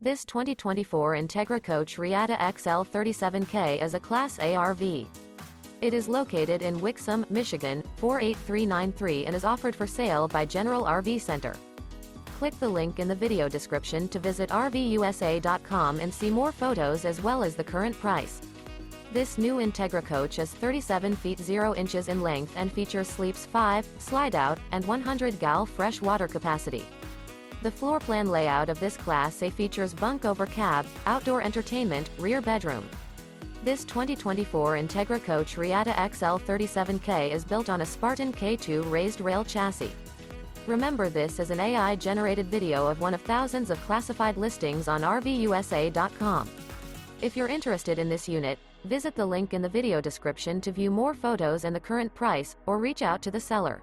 This 2024 Entegra Coach Reatta XL 37K is a Class A RV. It is located in Wixom, Michigan, 48393 and is offered for sale by General RV Center. Click the link in the video description to visit RVUSA.com and see more photos as well as the current price. This new Entegra Coach is 37 feet 0 inches in length and features sleeps 5, Slideout, and 100 gal fresh water capacity. The floor plan layout of this Class A features bunk over cab, outdoor entertainment, rear bedroom. This 2024 Entegra Coach Reatta XL 37K is built on a Spartan K2 Raised Rail chassis. Remember, this is an AI-generated video of one of thousands of classified listings on RVUSA.com. If you're interested in this unit, visit the link in the video description to view more photos and the current price, or reach out to the seller.